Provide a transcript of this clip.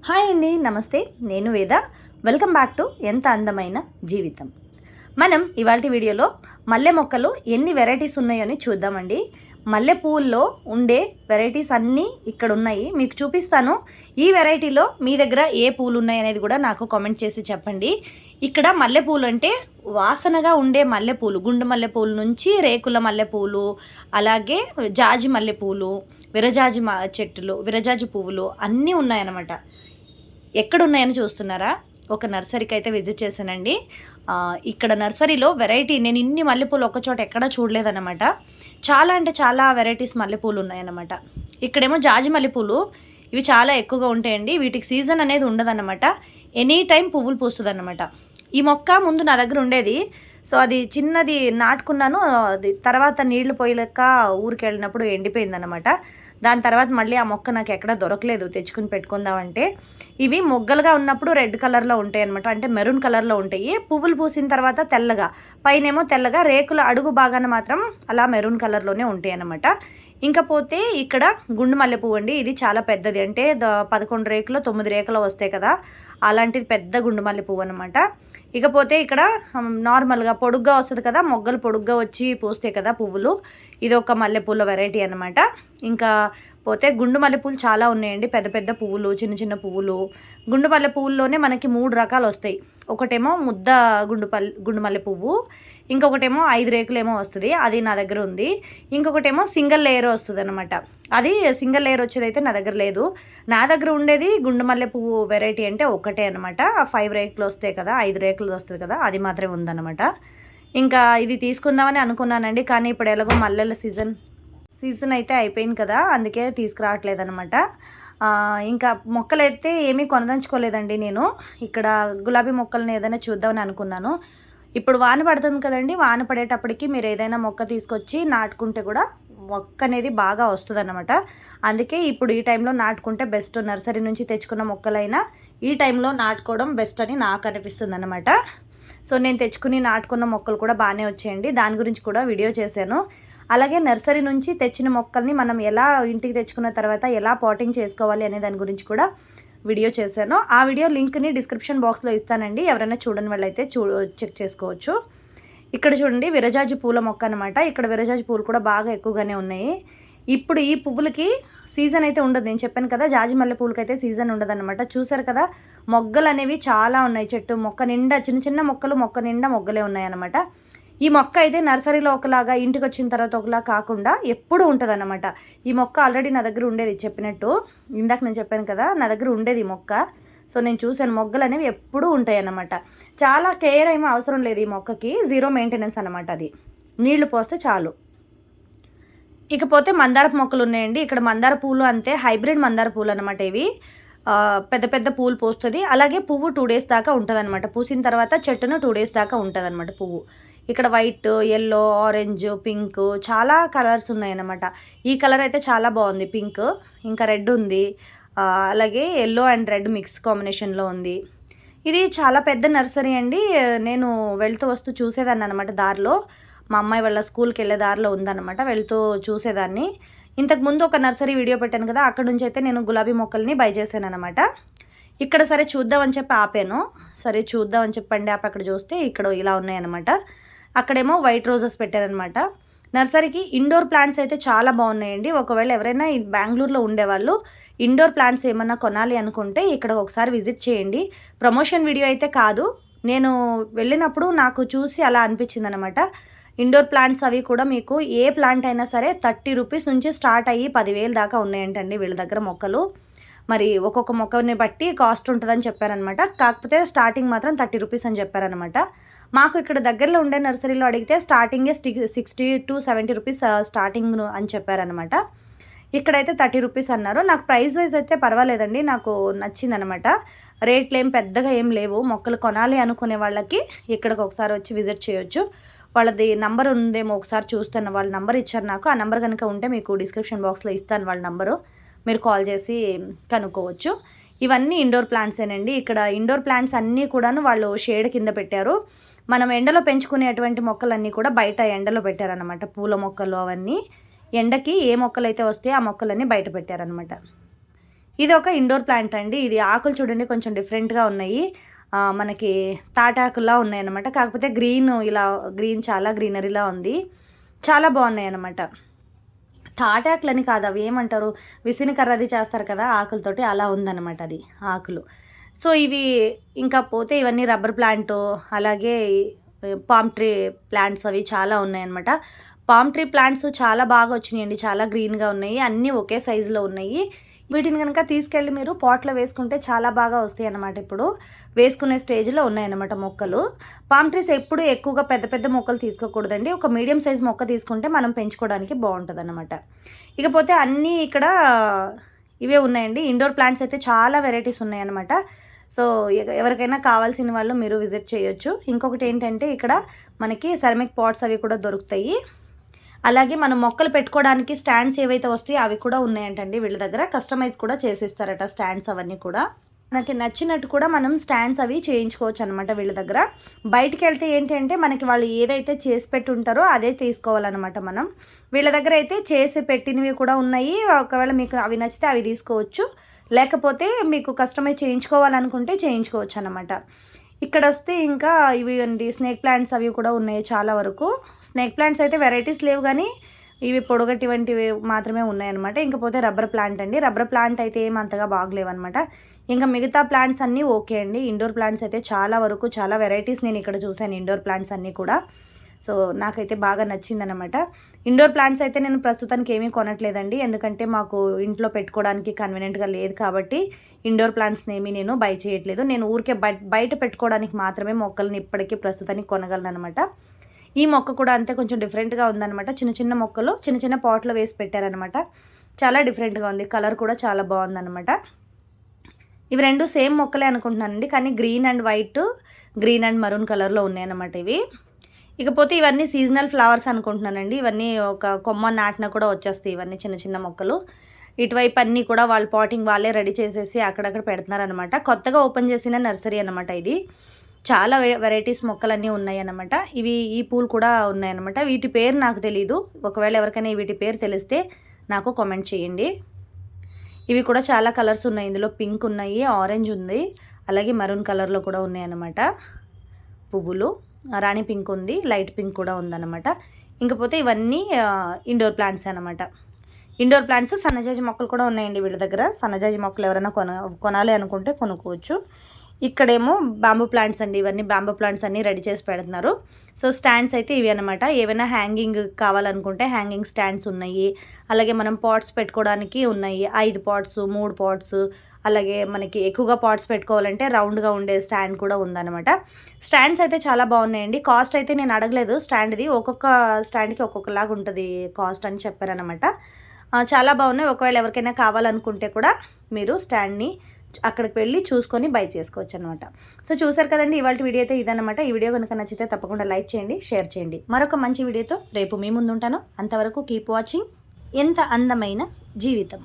Hi అండి, నమస్తే. నేను వేద. వెల్కమ్ బ్యాక్ టు ఎంత అందమైన జీవితం. మనం ఇవాళ వీడియోలో మల్లె మొక్కలు ఎన్ని వెరైటీస్ ఉన్నాయని చూద్దామండి. మల్లె పువ్వుల్లో ఉండే వెరైటీస్ అన్నీ ఇక్కడ ఉన్నాయి, మీకు చూపిస్తాను. ఈ వెరైటీలో మీ దగ్గర ఏ పూలు ఉన్నాయనేది కూడా నాకు కామెంట్ చేసి చెప్పండి. ఇక్కడ మల్లెపూలు అంటే వాసనగా ఉండే మల్లెపూలు, గుండు మల్లెపూలు నుంచి రేకుల మల్లెపూలు, అలాగే జాజి మల్లెపూలు, విరజాజి చెట్టులు, విరజాజి పువ్వులు అన్నీ ఉన్నాయన్నమాట. ఎక్కడున్నాయని చూస్తున్నారా? ఒక నర్సరీకి అయితే విజిట్ చేశానండి. ఇక్కడ నర్సరీలో వెరైటీ నేను ఇన్ని మల్లెపూలు ఒకచోట ఎక్కడా చూడలేదన్నమాట. చాలా అంటే చాలా వెరైటీస్ మల్లెపూలు ఉన్నాయన్నమాట. ఇక్కడేమో జాజి మల్లెపూలు, ఇవి చాలా ఎక్కువగా ఉంటాయండి. వీటికి సీజన్ అనేది ఉండదన్నమాట. ఎనీ టైం పువ్వులు పూస్తుంది అన్నమాట. ఈ మొక్క ముందు నా దగ్గర ఉండేది. సో అది చిన్నది నాటుకున్నాను, అది తర్వాత నీళ్లు పోయలేక ఊరికి వెళ్ళినప్పుడు ఎండిపోయిందన్నమాట. దాని తర్వాత మళ్ళీ ఆ మొక్క నాకు ఎక్కడ దొరకలేదు తెచ్చుకుని పెట్టుకుందామంటే. ఇవి మొగ్గలుగా ఉన్నప్పుడు రెడ్ కలర్లో ఉంటాయి అనమాట, అంటే మెరూన్ కలర్లో ఉంటాయి. పువ్వులు పూసిన తర్వాత తెల్లగా, పైనేమో తెల్లగా, రేకుల అడుగు భాగాన మాత్రం అలా మెరూన్ కలర్లోనే ఉంటాయి అన్నమాట. ఇంకపోతే ఇక్కడ గుండు మల్లె పువ్వు అండి. ఇది చాలా పెద్దది, అంటే 11 రేకులు 9 రేకులు వస్తాయి కదా, అలాంటిది పెద్ద గుండు మల్లె పువ్వు అనమాట. ఇకపోతే ఇక్కడ నార్మల్గా పొడుగ్గా వస్తుంది కదా, మొగ్గలు పొడుగ్గా వచ్చి పూస్తాయి కదా పువ్వులు, ఇది ఒక మల్లెపూల వెరైటీ అనమాట. ఇంకా పోతే గుండు మల్లెపూలు చాలా ఉన్నాయండి, పెద్ద పెద్ద పువ్వులు, చిన్న చిన్న పువ్వులు. గుండు మల్లె పువ్వుల్లోనే మనకి 3 రకాలు వస్తాయి. ఒకటేమో ముద్ద గుండు మల్లె పువ్వు, ఇంకొకటేమో 5 రేకులేమో వస్తుంది, అది నా దగ్గర ఉంది. ఇంకొకటేమో సింగిల్ లేయర్ వస్తుంది అనమాట. అది సింగిల్ లేయర్ వచ్చేదైతే నా దగ్గర లేదు. నా దగ్గర ఉండేది గుండు మల్లె పువ్వు వెరైటీ అంటే ఒకటే అనమాట. 5 రేకులు వస్తాయి కదా, 5 రేకులు వస్తుంది కదా, అది మాత్రమే ఉందన్నమాట. ఇంకా ఇది తీసుకుందామని అనుకున్నానండి, కానీ ఇప్పుడు ఎలాగో మల్లెల సీజన్ అయితే అయిపోయింది కదా, అందుకే తీసుకురావట్లేదనమాట. ఇంకా మొక్కలైతే ఏమీ కొనదంచుకోలేదండి నేను. ఇక్కడ గులాబీ మొక్కల్ని ఏదైనా చూద్దామని అనుకున్నాను. ఇప్పుడు వాన పడుతుంది కదండి, వాన పడేటప్పటికి మీరు ఏదైనా మొక్క తీసుకొచ్చి నాటుకుంటే కూడా మొక్క అనేది బాగా వస్తుంది అన్నమాట. అందుకే ఇప్పుడు ఈ టైంలో నాటుకుంటే బెస్ట్. నర్సరీ నుంచి తెచ్చుకున్న మొక్కలైనా ఈ టైంలో నాటుకోవడం బెస్ట్ అని నాకు అనిపిస్తుంది అన్నమాట. సో నేను తెచ్చుకుని నాటుకున్న మొక్కలు కూడా బాగానే వచ్చాయండి, దాని గురించి కూడా వీడియో చేశాను. అలాగే నర్సరీ నుంచి తెచ్చిన మొక్కల్ని మనం ఎలా ఇంటికి తెచ్చుకున్న తర్వాత ఎలా పాటింగ్ చేసుకోవాలి అనే దాని గురించి కూడా వీడియో చేశాను. ఆ వీడియో లింక్ని డిస్క్రిప్షన్ బాక్స్లో ఇస్తానండి, ఎవరైనా చూడని వాళ్ళైతే చెక్ చేసుకోవచ్చు. ఇక్కడ చూడండి, విరజాజి పూల మొక్క అనమాట. ఇక్కడ విరజాజి పూలు కూడా బాగా ఎక్కువగానే ఉన్నాయి. ఇప్పుడు ఈ పువ్వులకి సీజన్ అయితే ఉండదు, నేను చెప్పాను కదా, జాజి మల్లె పూలకి అయితే సీజన్ ఉండదు అనమాట. చూసారు కదా, మొగ్గలు అనేవి చాలా ఉన్నాయి. చెట్టు మొక్క నిండా చిన్న చిన్న మొక్కలు, మొక్క నిండా మొగ్గలే ఉన్నాయి అనమాట. ఈ మొక్క అయితే నర్సరీలో ఒకలాగా, ఇంటికి వచ్చిన తర్వాత ఒకలా కాకుండా ఎప్పుడు ఉంటుంది అన్నమాట. ఈ మొక్క ఆల్రెడీ నా దగ్గర ఉండేది, చెప్పినట్టు ఇందాక నేను చెప్పాను కదా, నా దగ్గర ఉండేది ఈ మొక్క. సో నేను చూశాను, మొగ్గలు అనేవి ఎప్పుడూ ఉంటాయి అన్నమాట. చాలా కేర్ ఏమీ అవసరం లేదు ఈ మొక్కకి, 0 మెయింటెనెన్స్ అనమాట. అది నీళ్లు పోస్తే చాలు. ఇకపోతే మందార మొక్కలు ఉన్నాయండి. ఇక్కడ మందార పూలు అంతే, హైబ్రిడ్ మందార పూలు అనమాట. ఇవి పెద్ద పెద్ద పూలు పోస్తుంది. అలాగే పువ్వు 2 డేస్ దాకా ఉంటుంది అనమాట. పూసిన తర్వాత చెట్టును 2 డేస్ దాకా ఉంటుంది అనమాట పువ్వు. ఇక్కడ వైట్, ఎల్లో, ఆరెంజ్, పింక్, చాలా కలర్స్ ఉన్నాయన్నమాట. ఈ కలర్ అయితే చాలా బాగుంది, పింక్. ఇంకా రెడ్ ఉంది, అలాగే ఎల్లో అండ్ రెడ్ మిక్స్ కాంబినేషన్లో ఉంది. ఇది చాలా పెద్ద నర్సరీ అండి. నేను వెళ్తూ వస్తూ చూసేదాన్ని అనమాట దారిలో. మా అమ్మాయి వాళ్ళ స్కూల్కి వెళ్ళే దారిలో ఉందన్నమాట, వెళ్తూ చూసేదాన్ని. ఇంతకుముందు ఒక నర్సరీ వీడియో పెట్టాను కదా, అక్కడ నుంచి అయితే నేను గులాబీ మొక్కల్ని బై చేశాను అనమాట. ఇక్కడ సరే చూద్దామని చెప్పి ఆపాను. సరే చూద్దామని చెప్పండి ఆపి అక్కడ చూస్తే ఇక్కడ ఇలా ఉన్నాయన్నమాట. అక్కడేమో వైట్ రోజెస్ పెట్టారనమాట. నర్సరీకి ఇండోర్ ప్లాంట్స్ అయితే చాలా బాగున్నాయండి. ఒకవేళ ఎవరైనా బెంగళూరులో ఉండేవాళ్ళు ఇండోర్ ప్లాంట్స్ ఏమన్నా కొనాలి అనుకుంటే ఇక్కడ ఒకసారి విజిట్ చేయండి. ప్రమోషన్ వీడియో అయితే కాదు, నేను వెళ్ళినప్పుడు నాకు చూసి అలా అనిపించింది అనమాట. ఇండోర్ ప్లాంట్స్ అవి కూడా మీకు ఏ ప్లాంట్ అయినా సరే 30 రూపీస్ నుంచి స్టార్ట్ అయ్యి 10,000 దాకా ఉన్నాయంటండి వీళ్ళ దగ్గర మొక్కలు. మరి ఒక్కొక్క మొక్కని బట్టి కాస్ట్ ఉంటుందని చెప్పారనమాట. కాకపోతే స్టార్టింగ్ మాత్రం 30 రూపీస్ అని చెప్పారనమాట. మాకు ఇక్కడ దగ్గరలో ఉండే నర్సరీలో అడిగితే స్టార్టింగే 60 to 70 రూపీస్ స్టార్టింగ్ అని చెప్పారనమాట. ఇక్కడైతే 30 రూపీస్ అన్నారు. నాకు ప్రైస్ వైజ్ అయితే పర్వాలేదండి, నాకు నచ్చిందనమాట. రేట్లు ఏం పెద్దగా ఏం లేవు. మొక్కలు కొనాలి అనుకునే వాళ్ళకి ఇక్కడికి ఒకసారి వచ్చి విజిట్ చేయొచ్చు. వాళ్ళది నంబర్ ఉందేమో ఒకసారి చూస్తాను, వాళ్ళ నెంబర్ ఇచ్చారు నాకు. ఆ నెంబర్ కనుక ఉంటే మీకు డిస్క్రిప్షన్ బాక్స్లో ఇస్తాను వాళ్ళ నెంబరు, మీరు కాల్ చేసి కనుక్కోవచ్చు. ఇవన్నీ ఇండోర్ ప్లాంట్సేనండి. ఇక్కడ ఇండోర్ ప్లాంట్స్ అన్నీ కూడాను వాళ్ళు షేడ్ కింద పెట్టారు. మనం ఎండలో పెంచుకునేటువంటి మొక్కలన్నీ కూడా బయట ఎండలో పెట్టారనమాట. పూల మొక్కలు అవన్నీ ఎండకి ఏ మొక్కలు అయితే వస్తాయో ఆ మొక్కలన్నీ బయట పెట్టారనమాట. ఇది ఒక ఇండోర్ ప్లాంట్ అండి. ఇది ఆకులు చూడండి కొంచెం డిఫరెంట్గా ఉన్నాయి, మనకి తాటాకులా ఉన్నాయన్నమాట. కాకపోతే గ్రీన్ చాలా గ్రీనరీలా ఉంది, చాలా బాగున్నాయి అన్నమాట. తాటాకులని కాదు, అవి ఏమంటారు, విసిని కర్రది చేస్తారు కదా ఆకులతోటి, అలా ఉందన్నమాట అది ఆకులు. సో ఇవి ఇంకా పోతే ఇవన్నీ రబ్బర్ ప్లాంట్, అలాగే పామ్ ట్రీ ప్లాంట్స్ అవి చాలా ఉన్నాయన్నమాట. పామ్ ట్రీ ప్లాంట్స్ చాలా బాగా వచ్చినాయండి, చాలా గ్రీన్గా ఉన్నాయి, అన్నీ ఒకే సైజులో ఉన్నాయి. వీటిని కనుక తీసుకెళ్ళి మీరు పాట్లో వేసుకుంటే చాలా బాగా వస్తాయి అన్నమాట. ఇప్పుడు వేసుకునే స్టేజ్లో ఉన్నాయన్నమాట మొక్కలు. పామ్ ట్రీస్ ఎప్పుడు ఎక్కువగా పెద్ద పెద్ద మొక్కలు తీసుకోకూడదండి, ఒక మీడియం సైజ్ మొక్క తీసుకుంటే మనం పెంచుకోవడానికి బాగుంటుంది అన్నమాట. ఇకపోతే అన్నీ ఇక్కడ ఇవే ఉన్నాయండి. ఇండోర్ ప్లాంట్స్ అయితే చాలా వెరైటీస్ ఉన్నాయన్నమాట. సో ఎవరికైనా కావాల్సిన వాళ్ళు మీరు విజిట్ చేయొచ్చు. ఇంకొకటి ఏంటంటే ఇక్కడ మనకి సెరమిక్ పాట్స్ అవి కూడా దొరుకుతాయి. అలాగే మనం మొక్కలు పెట్టుకోవడానికి స్టాండ్స్ ఏవైతే వస్తాయో అవి కూడా ఉన్నాయంటండి వీళ్ళ దగ్గర. కస్టమైజ్ కూడా చేసిస్తారట స్టాండ్స్ అవన్నీ కూడా. మనకి నచ్చినట్టు కూడా మనం స్టాండ్స్ అవి చేయించుకోవచ్చు అనమాట వీళ్ళ దగ్గర. బయటికి వెళ్తే ఏంటంటే మనకి వాళ్ళు ఏదైతే చేసి పెట్టి ఉంటారో అదే తీసుకోవాలన్నమాట మనం. వీళ్ళ దగ్గర అయితే చేసి పెట్టినవి కూడా ఉన్నాయి. ఒకవేళ మీకు అవి నచ్చితే అవి తీసుకోవచ్చు, లేకపోతే మీకు కస్టమైజ్ చేయించుకోవాలనుకుంటే చేయించుకోవచ్చు అన్నమాట. ఇక్కడ వస్తే ఇంకా ఇవి అండి స్నేక్ ప్లాంట్స్ అవి కూడా ఉన్నాయి చాలా వరకు. స్నేక్ ప్లాంట్స్ అయితే వెరైటీస్ లేవు, కానీ ఇవి పొడగటి వంటివి మాత్రమే ఉన్నాయన్నమాట. ఇంకపోతే రబ్బర్ ప్లాంట్ అండి, రబ్బర్ ప్లాంట్ అయితే ఏమంతగా బాగలేవన్నమాట. ఇంకా మిగతా ప్లాంట్స్ అన్నీ ఓకే అండి. ఇండోర్ ప్లాంట్స్ అయితే చాలా వరకు చాలా వెరైటీస్ నేను ఇక్కడ చూశాను, ఇండోర్ ప్లాంట్స్ అన్నీ కూడా. సో నాకైతే బాగా నచ్చిందనమాట. ఇండోర్ ప్లాంట్స్ అయితే నేను ప్రస్తుతానికి ఏమీ కొనట్లేదండి, ఎందుకంటే మాకు ఇంట్లో పెట్టుకోవడానికి కన్వీనియంట్గా లేదు కాబట్టి ఇండోర్ ప్లాంట్స్ని ఏమీ నేను బై చేయట్లేదు. నేను ఊరికే బయట పెట్టుకోవడానికి మాత్రమే మొక్కల్ని ఇప్పటికీ ప్రస్తుతానికి కొనగలను అనమాట. ఈ మొక్క కూడా అంతే, కొంచెం డిఫరెంట్గా ఉందన్నమాట. చిన్న చిన్న మొక్కలు చిన్న చిన్న పాట్లో వేసి పెట్టారనమాట. చాలా డిఫరెంట్గా ఉంది, కలర్ కూడా చాలా బాగుందన్నమాట. ఇవి రెండు సేమ్ మొక్కలే అనుకుంటున్నానండి, కానీ green and white, green and maroon కలర్లో ఉన్నాయన్నమాట ఇవి. ఇకపోతే ఇవన్నీ సీజనల్ ఫ్లవర్స్ అనుకుంటున్నానండి. ఇవన్నీ ఒక కొమ్మ నాటిన కూడా వచ్చేస్తాయి ఇవన్నీ చిన్న చిన్న మొక్కలు. ఇటువైపు అన్నీ కూడా వాళ్ళు పాటింగ్ వాళ్ళే రెడీ చేసేసి అక్కడక్కడ పెడుతున్నారనమాట. కొత్తగా ఓపెన్ చేసిన నర్సరీ అనమాట ఇది. చాలా వెరైటీస్ మొక్కలన్నీ ఉన్నాయి అన్నమాట. ఈ పూలు కూడా ఉన్నాయన్నమాట. వీటి పేరు నాకు తెలీదు, ఒకవేళ ఎవరికైనా వీటి పేరు తెలిస్తే నాకు కామెంట్ చేయండి. ఇవి కూడా చాలా కలర్స్ ఉన్నాయి, ఇందులో పింక్ ఉన్నాయి, ఆరెంజ్ ఉంది, అలాగే మరూన్ కలర్లో కూడా ఉన్నాయి అన్నమాట పువ్వులు. రాణి పింక్ ఉంది, లైట్ పింక్ కూడా ఉందన్నమాట. ఇంకపోతే ఇవన్నీ ఇండోర్ ప్లాంట్స్ అనమాట. ఇండోర్ ప్లాంట్స్ సన్నజాజి మొక్కలు కూడా ఉన్నాయండి వీళ్ళ దగ్గర. సన్నజాజి మొక్కలు ఎవరైనా కొనాలి అనుకుంటే కొనుక్కోవచ్చు. ఇక్కడేమో బ్యాంబూ ప్లాంట్స్ అండి, ఇవన్నీ బ్యాంబూ ప్లాంట్స్ అన్నీ రెడీ చేసి పెడుతున్నారు. సో స్టాండ్స్ అయితే ఇవి అనమాట. ఏవైనా హ్యాంగింగ్ కావాలనుకుంటే హ్యాంగింగ్ స్టాండ్స్ ఉన్నాయి, అలాగే మనం పాట్స్ పెట్టుకోవడానికి ఉన్నాయి. 5 పాట్స్, 3 పాట్స్, అలాగే మనకి ఎక్కువగా పాట్స్ పెట్టుకోవాలంటే రౌండ్గా ఉండే స్టాండ్ కూడా ఉందన్నమాట. స్టాండ్స్ అయితే చాలా బాగున్నాయండి. కాస్ట్ అయితే నేను అడగలేదు స్టాండ్ది, ఒక్కొక్క స్టాండ్కి ఒక్కొక్కలాగా ఉంటుంది కాస్ట్ అని చెప్పారనమాట. చాలా బాగున్నాయి. ఒకవేళ ఎవరికైనా కావాలనుకుంటే కూడా మీరు స్టాండ్ని అక్కడికి వెళ్ళి చూసుకొని బై చేసుకోవచ్చు అనమాట. సో చూసారు కదండి, ఇవాళ వీడియో అయితే ఇదన్నమాట. ఈ వీడియో కనుక నచ్చితే తప్పకుండా లైక్ చేయండి, షేర్ చేయండి. మరొక మంచి వీడియోతో రేపు మీ ముందు ఉంటాను. అంతవరకు కీప్ వాచింగ్ ఎంత అందమైన జీవితం.